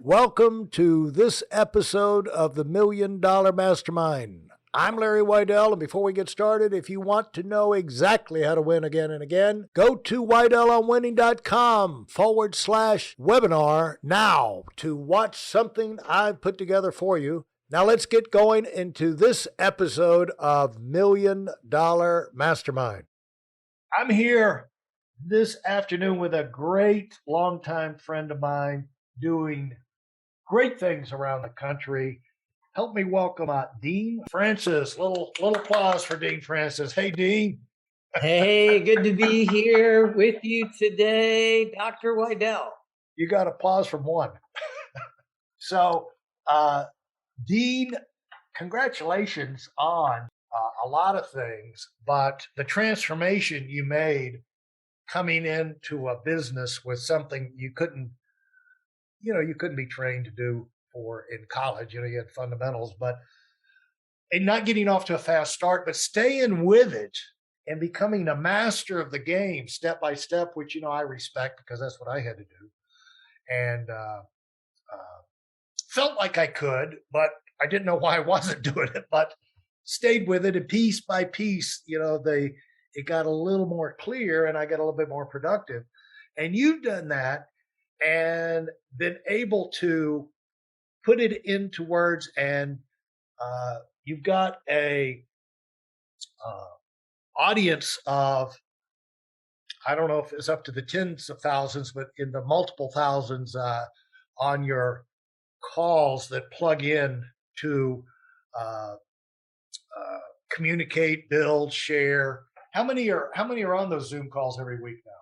Welcome to this episode of the $1 Million Mastermind. I'm Larry Weidel, and before we get started, if you want to know exactly how to win again and again, go to weidelonwinning.com/webinar now to watch something I've put together for you. Now let's get going into this episode of $1 Million Mastermind. I'm here this afternoon with a great longtime friend of mine doing great things around the country. Help me welcome Dean Francis. Little applause for Dean Francis. Hey, Dean. Hey, good to be here with you today, Dr. Weidel. You got applause from one. So, Dean, congratulations on a lot of things, but the transformation you made coming into a business with something you couldn't be trained to do in college. You had fundamentals, and not getting off to a fast start, but staying with it and becoming a master of the game step by step, which, I respect because that's what I had to do. And felt like I could, but I didn't know why I wasn't doing it, but stayed with it. And piece by piece, it got a little more clear and I got a little bit more productive. And you've done that and been able to put it into words, and you've got a audience of, I don't know if it's up to the tens of thousands, but in the multiple thousands on your calls that plug in to communicate, build, share. How many are on those Zoom calls every week now?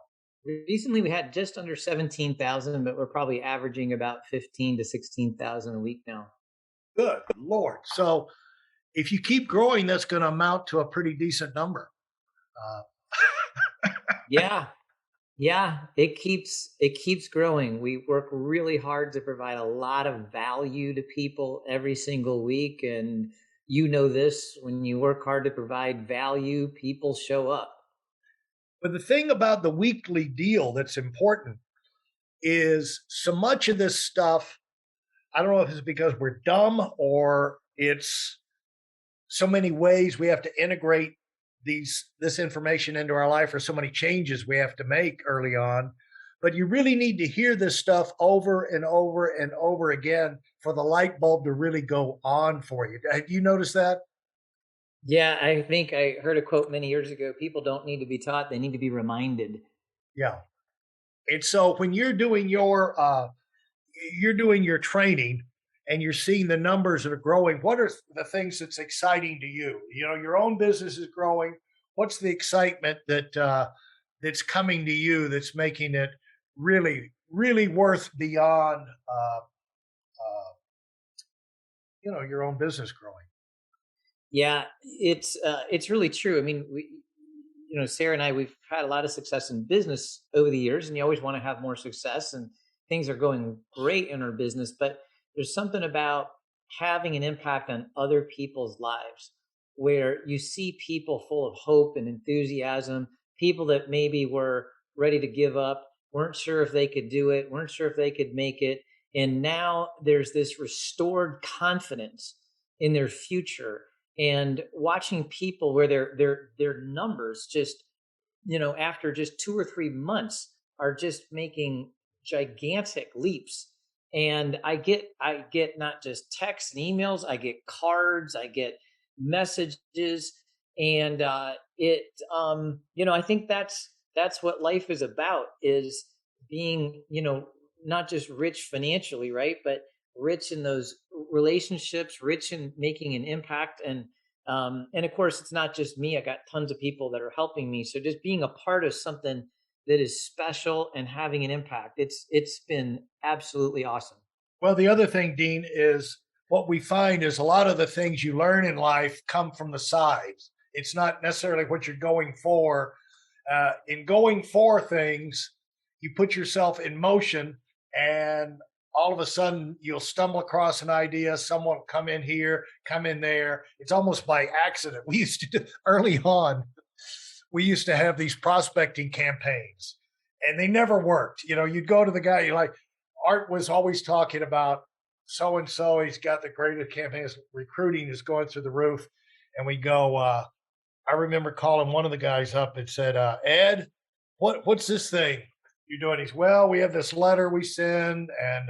Recently, we had just under 17,000, but we're probably averaging about 15 to 16,000 a week now. Good Lord. So if you keep growing, that's going to amount to a pretty decent number. Yeah, it keeps growing. We work really hard to provide a lot of value to people every single week. And this, when you work hard to provide value, people show up. But the thing about the weekly deal that's important is so much of this stuff, I don't know if it's because we're dumb or it's so many ways we have to integrate this information into our life, or so many changes we have to make early on. But you really need to hear this stuff over and over and over again for the light bulb to really go on for you. Have you noticed that? Yeah, I think I heard a quote many years ago: people don't need to be taught, they need to be reminded. Yeah. And so when you're doing your training and you're seeing the numbers that are growing, what are the things that's exciting to you? Your own business is growing. What's the excitement that's coming to you that's making it really, really worth beyond your own business growing? Yeah, it's really true. I mean, Sarah and I, we've had a lot of success in business over the years, and you always want to have more success, and things are going great in our business. But there's something about having an impact on other people's lives where you see people full of hope and enthusiasm, people that maybe were ready to give up, weren't sure if they could do it, weren't sure if they could make it. And now there's this restored confidence in their future. And watching people where their numbers just, after just 2 or 3 months are just making gigantic leaps. And I get not just texts and emails, I get cards, I get messages, and I think that's what life is about, is being, not just rich financially, right, but rich in those relationships, rich in making an impact. And of course, it's not just me. I got tons of people that are helping me. So just being a part of something that is special and having an impact, it's been absolutely awesome. Well, the other thing, Dean, is what we find is a lot of the things you learn in life come from the sides. It's not necessarily what you're going for. In going for things, you put yourself in motion, and all of a sudden you'll stumble across an idea. Someone will come in here, come in there. It's almost by accident. We used to do early on. We used to have these prospecting campaigns, and they never worked. You'd go to the guy, you're like, Art was always talking about so and so. He's got the greatest campaigns. Recruiting is going through the roof, and we go. I remember calling one of the guys up and said, "Ed, what's this thing you're doing?" He's, "Well, we have this letter we send, and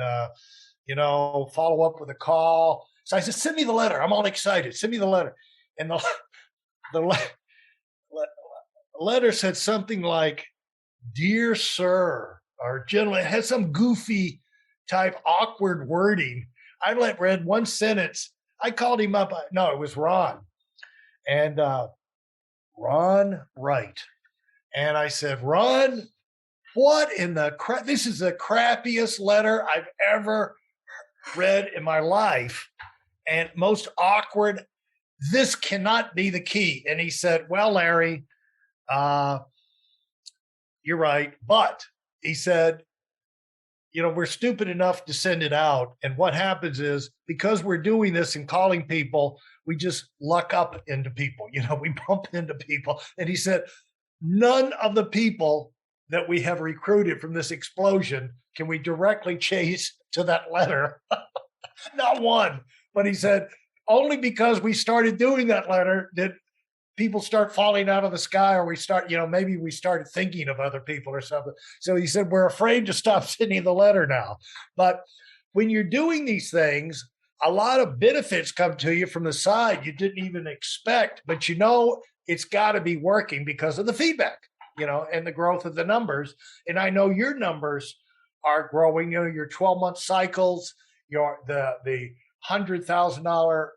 follow up with a call." So I said, "Send me the letter. I'm all excited. Send me the letter." And the letter said something like, "Dear Sir," or "Gentlemen." It had some goofy type awkward wording. I read one sentence. I called him up. No, it was Ron. And Ron Wright. And I said, "Ron, what in the crap? This is the crappiest letter I've ever read in my life and most awkward. This cannot be the key." And he said, "Well, Larry, uh, you're right. But," he said, "we're stupid enough to send it out. And what happens is, because we're doing this and calling people, we just luck up into people. We bump into people." And he said, "None of the people that we have recruited from this explosion can we directly chase to that letter." Not one. But he said, "Only because we started doing that letter did people start falling out of the sky, or we start, maybe we started thinking of other people or something." So he said, "We're afraid to stop sending the letter now." But when you're doing these things, a lot of benefits come to you from the side you didn't even expect, but it's got to be working because of the feedback, and the growth of the numbers. And I know your numbers are growing, your 12-month cycles, the $100,000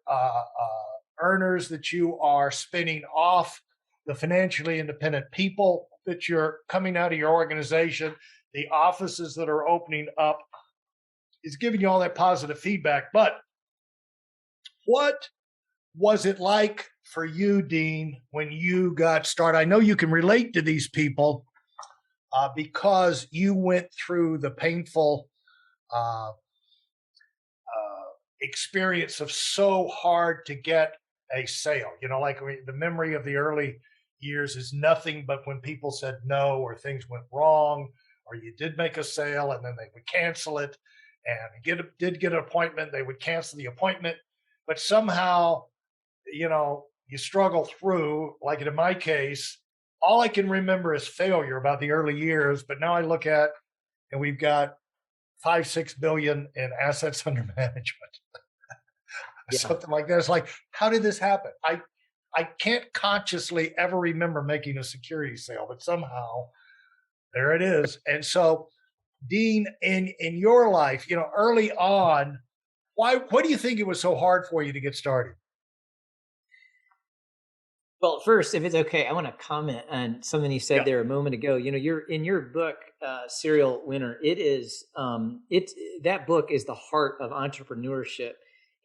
earners that you are spinning off, the financially independent people that you're coming out of your organization, the offices that are opening up, is giving you all that positive feedback. But what was it like for you, Dean, when you got started? I know you can relate to these people because you went through the painful uh, experience of so hard to get a sale. Like the memory of the early years is nothing but when people said no, or things went wrong, or you did make a sale and then they would cancel it, and did get an appointment, they would cancel the appointment. But somehow, you struggle through. Like in my case, all I can remember is failure about the early years. But now I look at, and we've got 5-6 billion in assets under management. Yeah. Something like that. It's like, how did this happen? I can't consciously ever remember making a security sale, but somehow there it is. And so, Dean, in your life, early on, what do you think it was so hard for you to get started? Well, first, if it's okay, I want to comment on something you said Yeah. there a moment ago. You're in your book, Serial Winner. It is, it's that book is the heart of entrepreneurship,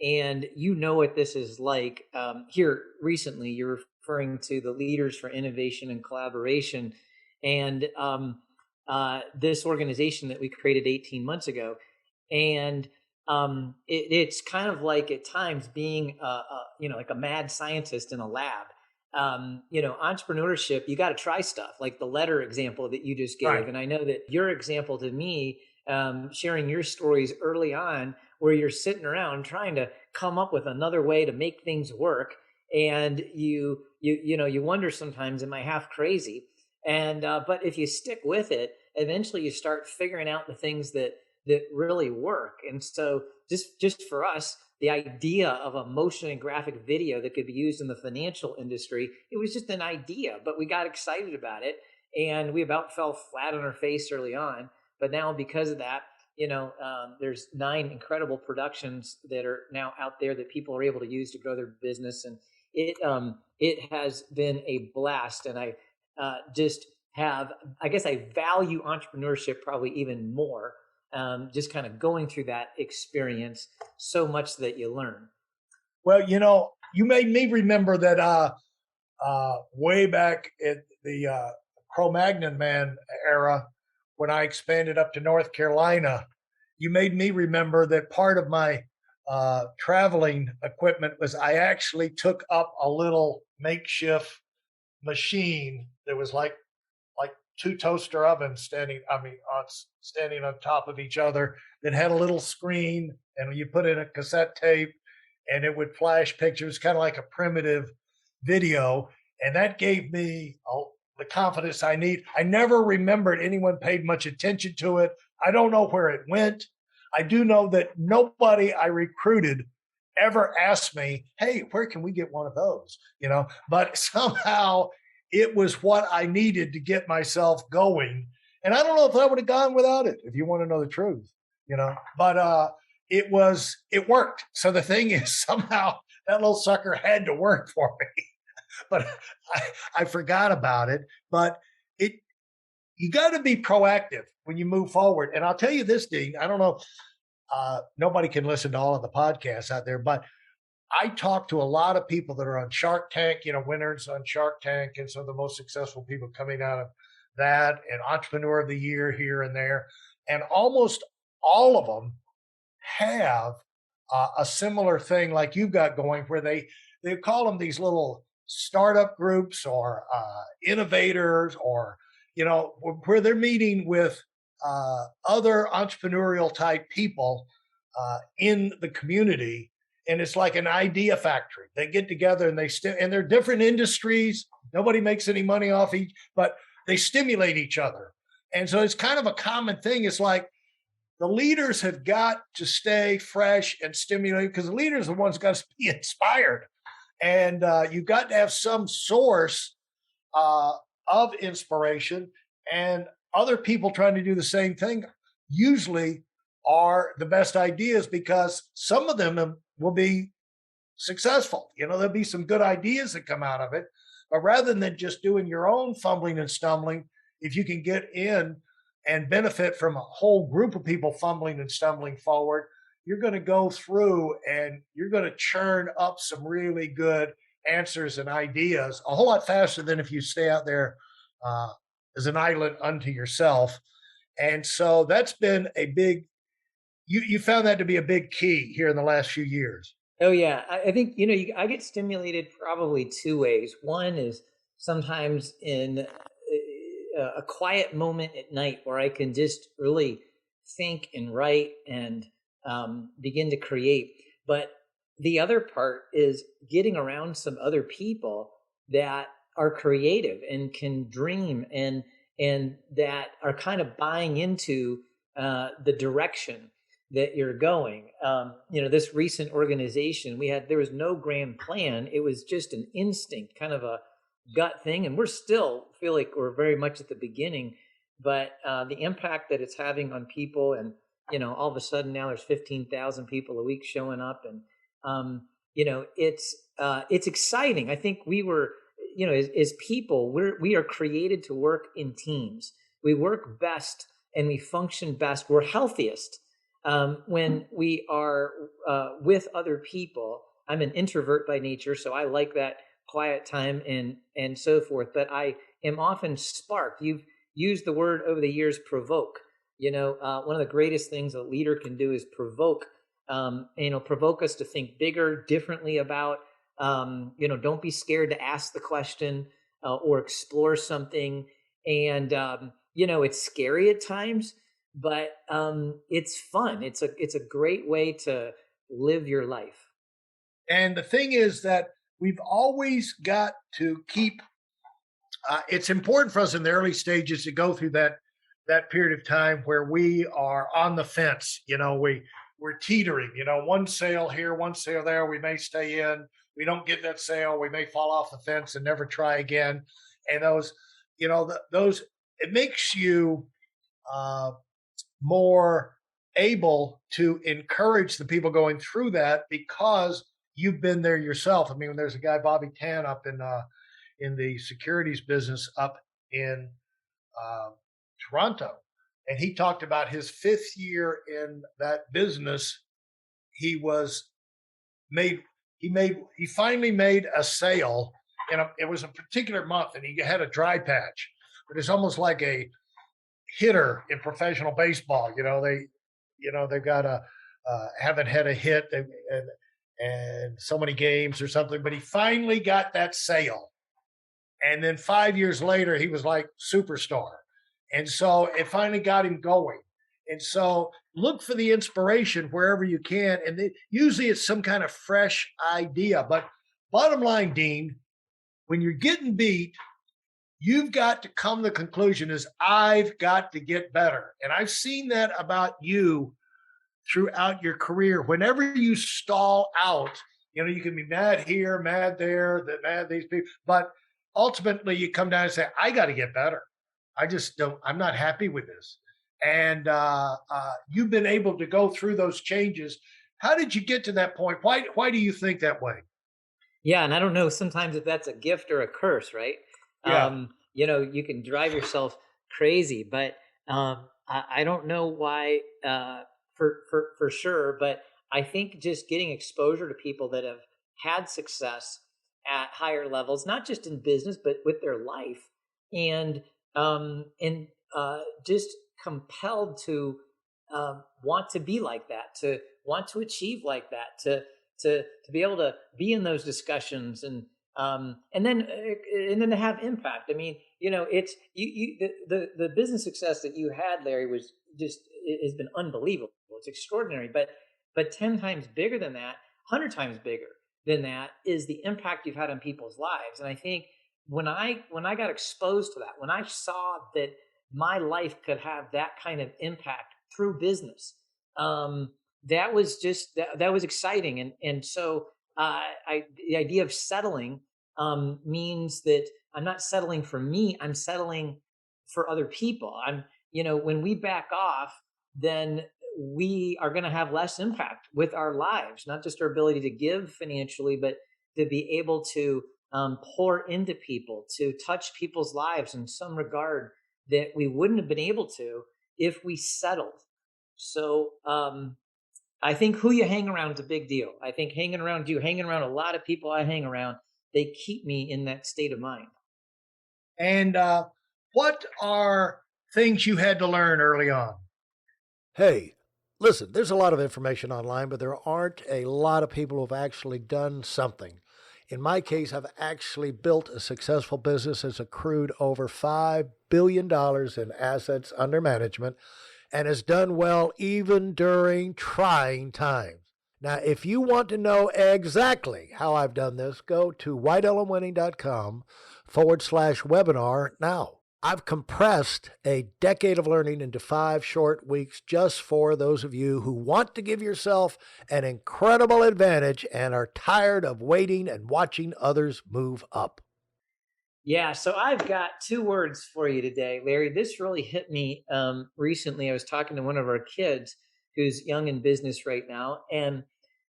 and you know what this is like. Here recently, you're referring to the Leaders for Innovation and Collaboration, and this organization that we created 18 months ago, and it's kind of like at times being, like a mad scientist in a lab. Entrepreneurship, you got to try stuff like the letter example that you just Right. gave. And I know that your example to me, sharing your stories early on, where you're sitting around trying to come up with another way to make things work. And you wonder sometimes, am I half crazy? And, but if you stick with it, eventually you start figuring out the things that really work. And so just for us, the idea of a motion and graphic video that could be used in the financial industry, it was just an idea, but we got excited about it, and we about fell flat on our face early on. But now, because of that, there's 9 incredible productions that are now out there that people are able to use to grow their business, and it has been a blast. And I just have, I guess, I value entrepreneurship probably even more, just kind of going through that experience, so much that you learn. Well, you made me remember that way back at the Cro-Magnon man era, when I expanded up to North Carolina, you made me remember that part of my traveling equipment was I actually took up a little makeshift machine that was like two toaster ovens standing on top of each other that had a little screen, and you put in a cassette tape, and it would flash pictures, kind of like a primitive video, and that gave me the confidence I need. I never remembered anyone paid much attention to it. I don't know where it went. I do know that nobody I recruited ever asked me, "Hey, where can we get one of those?" But somehow it was what I needed to get myself going. And I don't know if I would have gone without it, if you want to know the truth. But it worked. So the thing is, somehow that little sucker had to work for me. But I forgot about it. But it you got to be proactive when you move forward. And I'll tell you this, Dean, I don't know, nobody can listen to all of the podcasts out there, but I talk to a lot of people that are on Shark Tank, winners on Shark Tank, and some of the most successful people coming out of that, and Entrepreneur of the Year here and there. And almost all of them have a similar thing like you've got going, where they call them these little startup groups, or innovators, or where they're meeting with other entrepreneurial type people in the community, and it's like an idea factory. They get together and and they're different industries. Nobody makes any money off each, but they stimulate each other. And so it's kind of a common thing. It's like the leaders have got to stay fresh and stimulated, because the leaders are the ones got to be inspired. And you've got to have some source uh, of inspiration, and other people trying to do the same thing usually are the best ideas, because some of them will be successful. There'll be some good ideas that come out of it. But rather than just doing your own fumbling and stumbling, if you can get in and benefit from a whole group of people fumbling and stumbling forward, you're going to go through and you're going to churn up some really good answers and ideas a whole lot faster than if you stay out there uh, as an island unto yourself. And so that's been a big, you found that to be a big key here in the last few years. Oh yeah, I think I get stimulated probably two ways. One is sometimes in a quiet moment at night where I can just really think and write and begin to create. But the other part is getting around some other people that are creative and can dream, and that are kind of buying into the direction that you're going. This recent organization there was no grand plan. It was just an instinct, kind of a gut thing. And we're still feel like we're very much at the beginning, but the impact that it's having on people, and, all of a sudden now there's 15,000 people a week showing up. And, it's exciting. I think we were, as people, we are created to work in teams. We work best and we function best. We're healthiest when we are with other people. I'm an introvert by nature, so I like that quiet time and so forth. But I am often sparked. You've used the word over the years, provoke. One of the greatest things a leader can do is provoke. Provoke us to think bigger, differently about. Don't be scared to ask the question or explore something. And it's scary at times, but it's fun. It's a great way to live your life. And the thing is that we've always got to keep. It's important for us in the early stages to go through that period of time where we are on the fence. We're teetering. One sale here, one sale there. We may stay in. We don't get that sale. We may fall off the fence and never try again. And those it makes you more able to encourage the people going through that, because you've been there yourself. I mean, there's a guy, Bobby Tan, up in the securities business up in uh, Toronto, and he talked about his fifth year in that business. He was made. He finally made a sale. It was a particular month, and he had a dry patch. But it's almost like a hitter in professional baseball. They've got haven't had a hit and so many games or something. But he finally got that sale, and then 5 years later, he was like superstar. And so it finally got him going. And so look for the inspiration wherever you can. And usually it's some kind of fresh idea. But bottom line, Dean, when you're getting beat, you've got to come to the conclusion is I've got to get better. And I've seen that about you throughout your career. Whenever you stall out, you can be mad here, mad there, that mad these people, but ultimately you come down and say, I got to get better. I just don't, I'm not happy with this. And you've been able to go through those changes. How did you get to that point? Why do you think that way? Yeah, and I don't know sometimes if that's a gift or a curse, right? Yeah. You can drive yourself crazy, but I don't know why for sure. But I think just getting exposure to people that have had success at higher levels, not just in business but with their life, and just compelled to want to be like that, to want to achieve like that, to be able to be in those discussions and then to have impact. I mean, it's the business success that you had, Larry, was just it has been unbelievable. It's extraordinary, but 10 times bigger than that, 100 times bigger than that is the impact you've had on people's lives. And I think when I got exposed to that, when I saw that my life could have that kind of impact through business, that was just that was exciting. And so the idea of settling means that I'm not settling for me, I'm settling for other people. When we back off, then we are going to have less impact with our lives, not just our ability to give financially, but to be able to pour into people, to touch people's lives in some regard that we wouldn't have been able to if we settled. So I think who you hang around is a big deal. I think hanging around a lot of people I hang around, they keep me in that state of mind. And what are things you had to learn early on? Hey, listen, there's a lot of information online, but there aren't a lot of people who've actually done something. In my case, I've actually built a successful business that's accrued over $5 billion in assets under management and has done well even during trying times. Now, if you want to know exactly how I've done this, go to whiteelmwinning.com/webinar now. I've compressed a decade of learning into 5 short weeks just for those of you who want to give yourself an incredible advantage and are tired of waiting and watching others move up. Yeah, so I've got 2 words for you today, Larry. This really hit me recently. I was talking to one of our kids who's young in business right now, and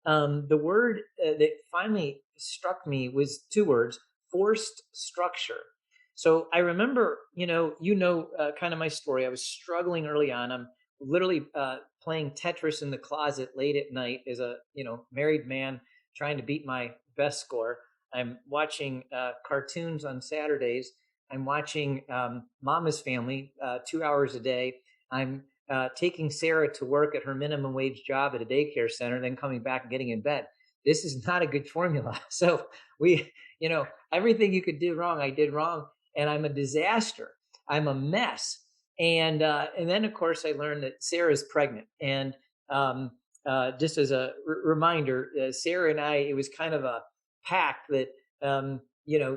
the word that finally struck me was 2 words: forced structure. So I remember, kind of my story. I was struggling early on. I'm literally playing Tetris in the closet late at night as a married man trying to beat my best score. I'm watching cartoons on Saturdays. I'm watching Mama's Family 2 hours a day. I'm taking Sarah to work at her minimum wage job at a daycare center, then coming back and getting in bed. This is not a good formula. So everything you could do wrong, I did wrong, and I'm a disaster. I'm a mess. And then of course I learned that Sarah's pregnant. And just as a reminder, Sarah and I, it was kind of a pact that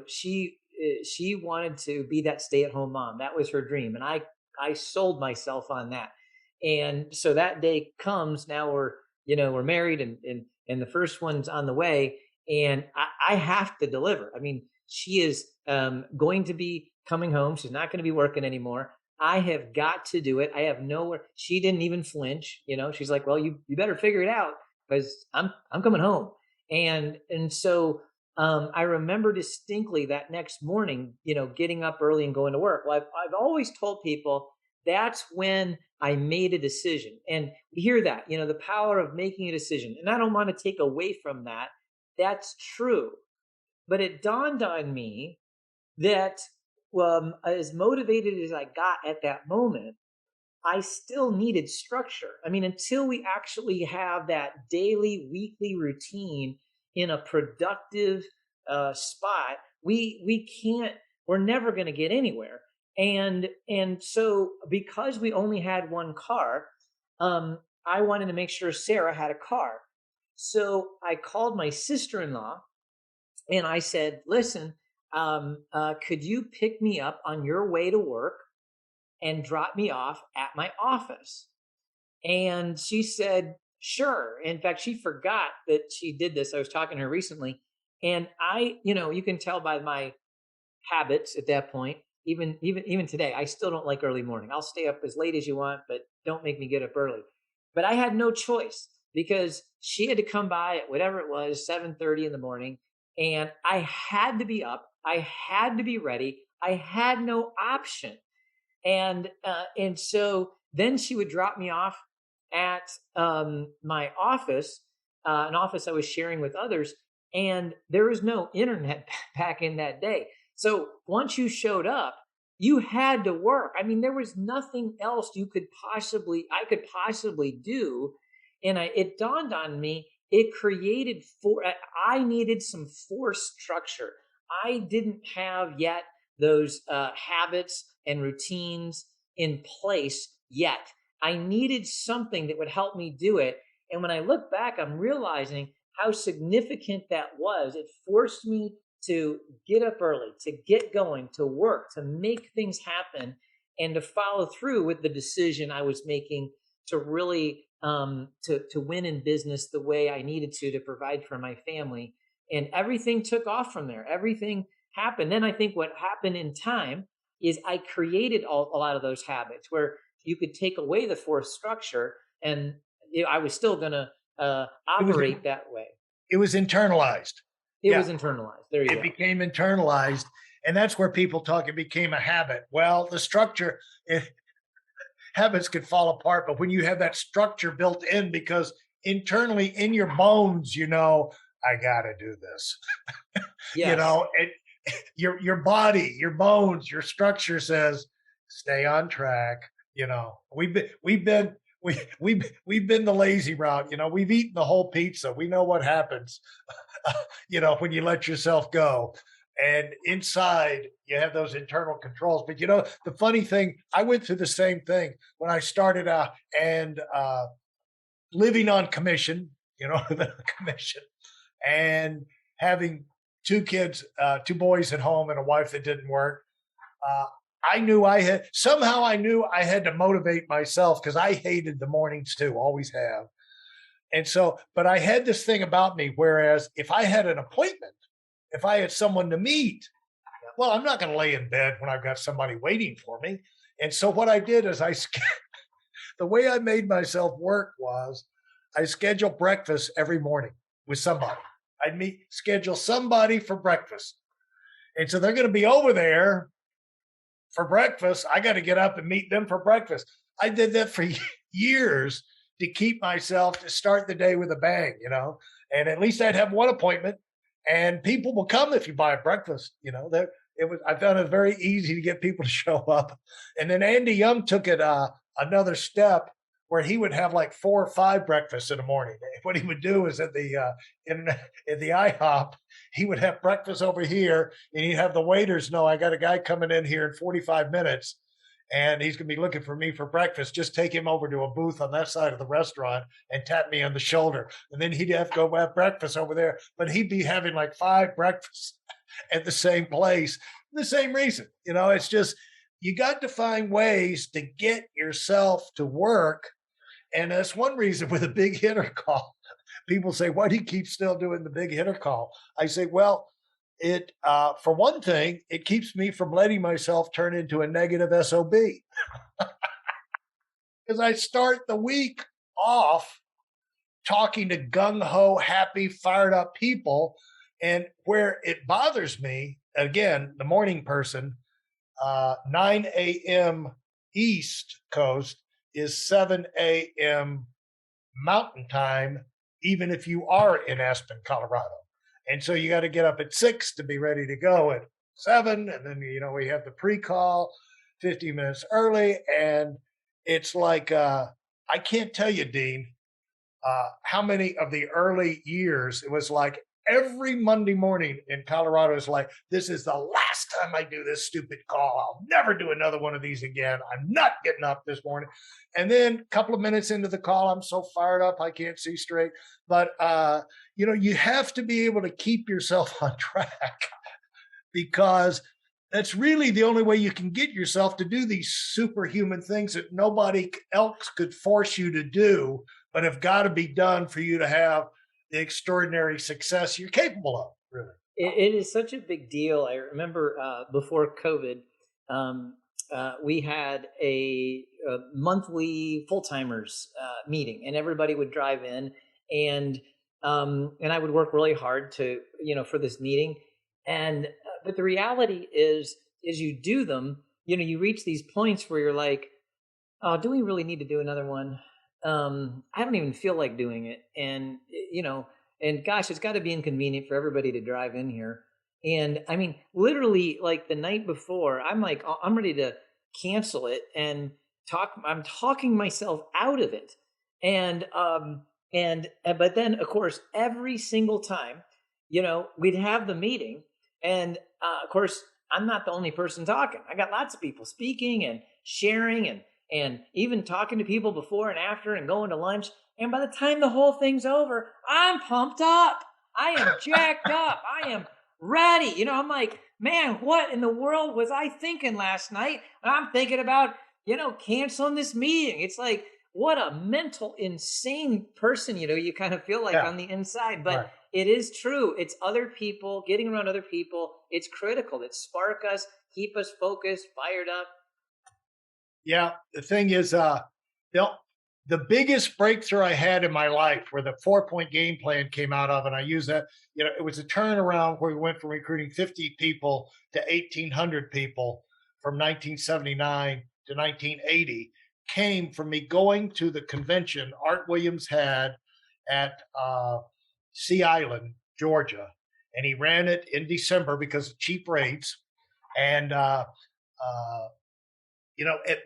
she wanted to be that stay-at-home mom. That was her dream, and I sold myself on that. And so that day comes. Now we're married, and the first one's on the way, and I have to deliver. I mean, she is going to be coming home. She's not going to be working anymore. I have got to do it. I have nowhere. She didn't even flinch. She's like, "Well, you better figure it out because I'm coming home." And so I remember distinctly that next morning, getting up early and going to work. Well, I've always told people that's when I made a decision. And you hear that, the power of making a decision. And I don't want to take away from that. That's true. But it dawned on me that as motivated as I got at that moment, I still needed structure. I mean, until we actually have that daily, weekly routine in a productive spot, we can't. We're never going to get anywhere. And so because we only had one car, I wanted to make sure Sarah had a car. So I called my sister-in-law and I said, listen, could you pick me up on your way to work and drop me off at my office? And she said, sure. In fact, she forgot that she did this. I was talking to her recently. And you can tell by my habits at that point. Even today, I still don't like early morning. I'll stay up as late as you want, but don't make me get up early. But I had no choice because she had to come by at whatever it was, 7:30 in the morning, and I had to be up. I had to be ready. I had no option. And so then she would drop me off at my office, an office I was sharing with others, and there was no internet back in that day. So once you showed up, you had to work. I mean, there was nothing else I could possibly do. And it dawned on me, it created I needed some force structure. I didn't have yet those habits and routines in place yet. I needed something that would help me do it. And when I look back, I'm realizing how significant that was. It forced me to get up early, to get going, to work, to make things happen, and to follow through with the decision I was making to really to win in business the way I needed to provide for my family. And everything took off from there. Everything happened. Then I think what happened in time is I created a lot of those habits where you could take away the force structure, and I was still going to It was operate that way. it was internalized. It Yeah, was internalized. There you it go. became internalized, and that's where people talk. It became a habit. Well, the structure, habits could fall apart, but when you have that structure built in, because internally in your bones, I got to do this. Yes. And your body, your bones, your structure says, stay on track. We've been the lazy route. We've eaten the whole pizza. We know what happens, when you let yourself go. And inside, you have those internal controls. But the funny thing, I went through the same thing when I started out and living on commission. The commission, and having two kids, two boys at home, and a wife that didn't work. Uh, I knew I had to motivate myself because I hated the mornings too, always have. And so, but I had this thing about me, whereas if I had an appointment, if I had someone to meet, well, I'm not going to lay in bed when I've got somebody waiting for me. And so what I did is the way I made myself work was I scheduled breakfast every morning with somebody. Schedule somebody for breakfast. And so they're going to be over there for breakfast. I got to get up and meet them for breakfast. I did that for years to keep myself to start the day with a bang, and at least I'd have one appointment and people will come if you buy a breakfast, I found it very easy to get people to show up. And then Andy Young took it another step where he would have like 4 or 5 breakfasts in the morning. What he would do is at the IHOP, he would have breakfast over here, and he'd have the waiters know, I got a guy coming in here in 45 minutes, and he's going to be looking for me for breakfast. Just take him over to a booth on that side of the restaurant and tap me on the shoulder. And then he'd have to go have breakfast over there, but he'd be having like 5 breakfasts at the same place, the same reason. It's just, you got to find ways to get yourself to work. And that's one reason with a big hitter call. People say, why do you keep still doing the big hitter call? I say, well, it for one thing, it keeps me from letting myself turn into a negative SOB. Because I start the week off talking to gung-ho, happy, fired up people. And where it bothers me, again, the morning person, 9 a.m. East Coast is 7 a.m. Mountain Time, even if you are in Aspen, Colorado. And so you got to get up at 6 to be ready to go at 7. And then, we have the pre-call 50 minutes early. And it's like, I can't tell you, Dean, how many of the early years, it was like every Monday morning in Colorado is like, this is the last time I do this stupid call. I'll never do another one of these again. I'm not getting up this morning. And then a couple of minutes into the call, I'm so fired up, I can't see straight. But, you have to be able to keep yourself on track because that's really the only way you can get yourself to do these superhuman things that nobody else could force you to do, but have got to be done for you to have the extraordinary success you're capable of, really. It is such a big deal. I remember before COVID, we had a monthly full timers meeting, and everybody would drive in, and I would work really hard to for this meeting, and but the reality is you do them, you reach these points where you're like, oh, do we really need to do another one? I don't even feel like doing it, and and gosh, it's got to be inconvenient for everybody to drive in here. And I mean, literally, like the night before, I'm like, I'm ready to cancel it and I'm talking myself out of it. And but then, of course, every single time, we'd have the meeting, and of course, I'm not the only person talking. I got lots of people speaking and sharing and even talking to people before and after and going to lunch. And by the time the whole thing's over, I'm pumped up. I am jacked up. I am ready. I'm like, man, what in the world was I thinking last night? I'm thinking about, canceling this meeting. It's like, what a mental, insane person, you kind of feel like on the inside. But right. It is true. It's other people, getting around other people. It's critical. It spark us, keep us focused, fired up. Yeah. The thing is, the biggest breakthrough I had in my life where the 4-point game plan came out of, and I use that, it was a turnaround where we went from recruiting 50 people to 1,800 people from 1979 to 1980, came from me going to the convention Art Williams had at Sea Island, Georgia. And he ran it in December because of cheap rates. And,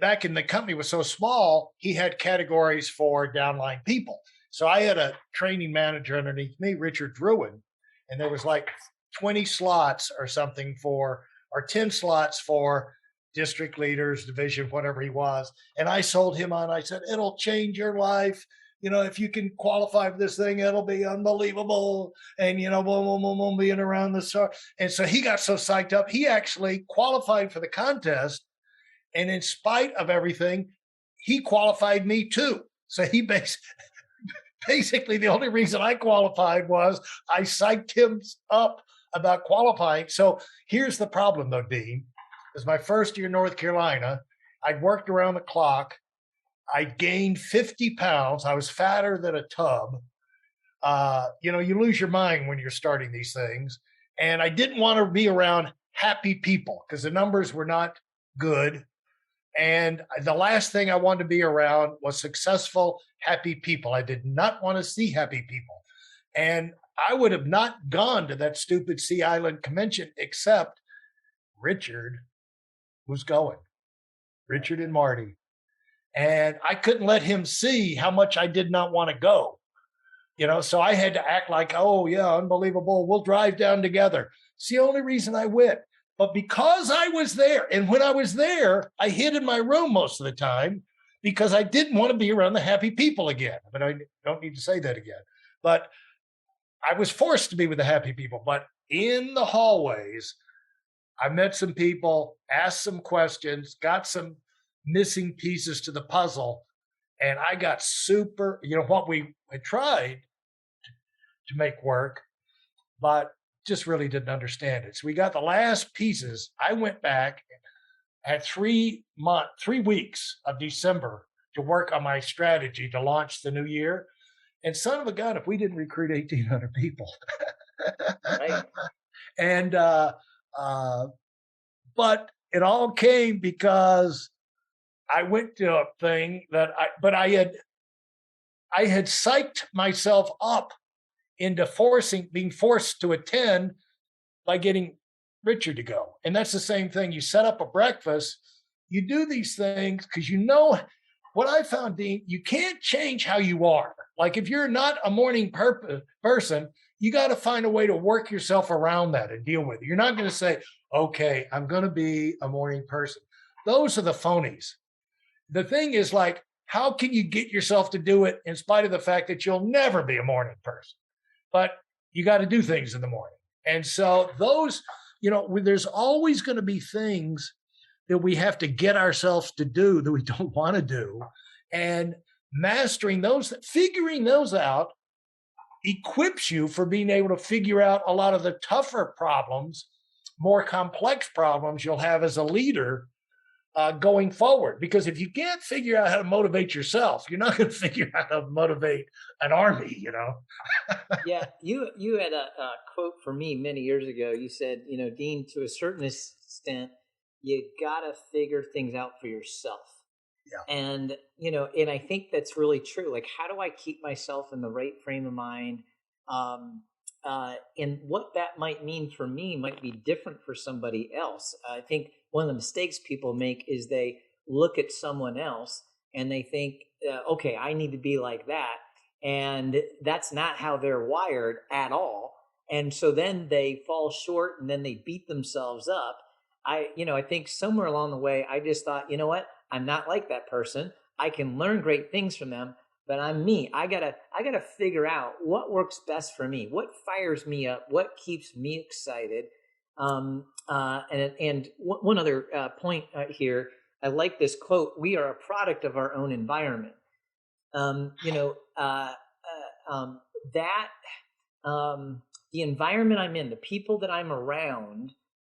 back in the company was so small, he had categories for downline people. So I had a training manager underneath me, Richard Druin, and there was like 20 slots or something or 10 slots for district leaders, division, whatever he was. And I sold him on. I said, it'll change your life. If you can qualify for this thing, it'll be unbelievable. And, boom, boom, boom, boom, being around the star. And so he got so psyched up, he actually qualified for the contest. And in spite of everything, he qualified me too. So he basically the only reason I qualified was I psyched him up about qualifying. So here's the problem though, Dean. It was my first year in North Carolina. I'd worked around the clock. I gained 50 pounds. I was fatter than a tub. You lose your mind when you're starting these things. And I didn't want to be around happy people because the numbers were not good. And the last thing I wanted to be around was successful, happy people. I did not want to see happy people. And I would have not gone to that stupid Sea Island convention except Richard was going, Richard and Marty. And I couldn't let him see how much I did not want to go. So I had to act like, oh, yeah, unbelievable. We'll drive down together. It's the only reason I went. But because I was there, and when I was there, I hid in my room most of the time because I didn't want to be around the happy people again. But I don't need to say that again. But I was forced to be with the happy people. But in the hallways, I met some people, asked some questions, got some missing pieces to the puzzle, and I got super, what we had tried to make work, but just really didn't understand it. So we got the last pieces. I went back, had 3 weeks of December to work on my strategy to launch the new year. And son of a gun, if we didn't recruit 1,800 people. Right. And, but it all came because I went to a thing that I had psyched myself up into being forced to attend by getting Richard to go. And that's the same thing. You set up a breakfast, you do these things because what I found, Dean, you can't change how you are. Like if you're not a morning person, you got to find a way to work yourself around that and deal with it. You're not going to say, okay, I'm going to be a morning person. Those are the phonies. The thing is, like, how can you get yourself to do it in spite of the fact that you'll never be a morning person? But you got to do things in the morning. And so those, there's always going to be things that we have to get ourselves to do that we don't want to do. And mastering those, figuring those out equips you for being able to figure out a lot of the tougher problems, more complex problems you'll have as a leader going forward. Because if you can't figure out how to motivate yourself, you're not going to figure out how to motivate an army, Yeah, you had a quote for me many years ago. You said, Dean, to a certain extent, you got to figure things out for yourself. Yeah. And, and I think that's really true. Like, how do I keep myself in the right frame of mind? And what that might mean for me might be different for somebody else. I think one of the mistakes people make is they look at someone else and they think, okay, I need to be like that. And that's not how they're wired at all. And so then they fall short and then they beat themselves up. I think somewhere along the way, I just thought, you know what? I'm not like that person. I can learn great things from them, but I'm me. I gotta figure out what works best for me, what fires me up, what keeps me excited. And one other point here, I like this quote: "We are a product of our own environment." The environment I'm in, the people that I'm around,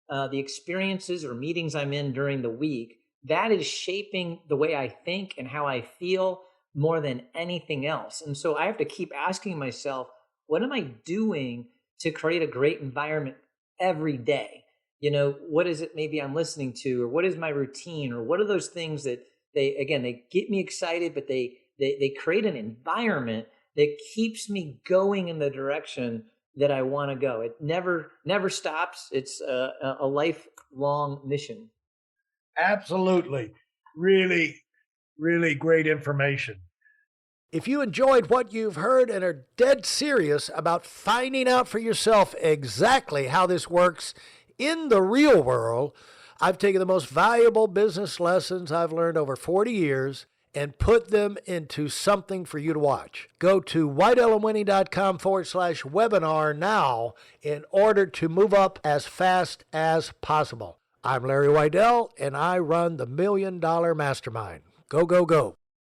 the experiences or meetings I'm in during the week, that is shaping the way I think and how I feel more than anything else. And so I have to keep asking myself, what am I doing to create a great environment every day? What is it maybe I'm listening to, or what is my routine, or what are those things that they get me excited, but they create an environment that keeps me going in the direction that I want to go. It never stops. It's a lifelong mission. Absolutely. Really, really great information. If you enjoyed what you've heard and are dead serious about finding out for yourself exactly how this works in the real world, I've taken the most valuable business lessons I've learned over 40 years and put them into something for you to watch. Go to whiteelementwinning.com/webinar now in order to move up as fast as possible. I'm Larry Weidel, and I run the $1 Million Mastermind. Go, go, go.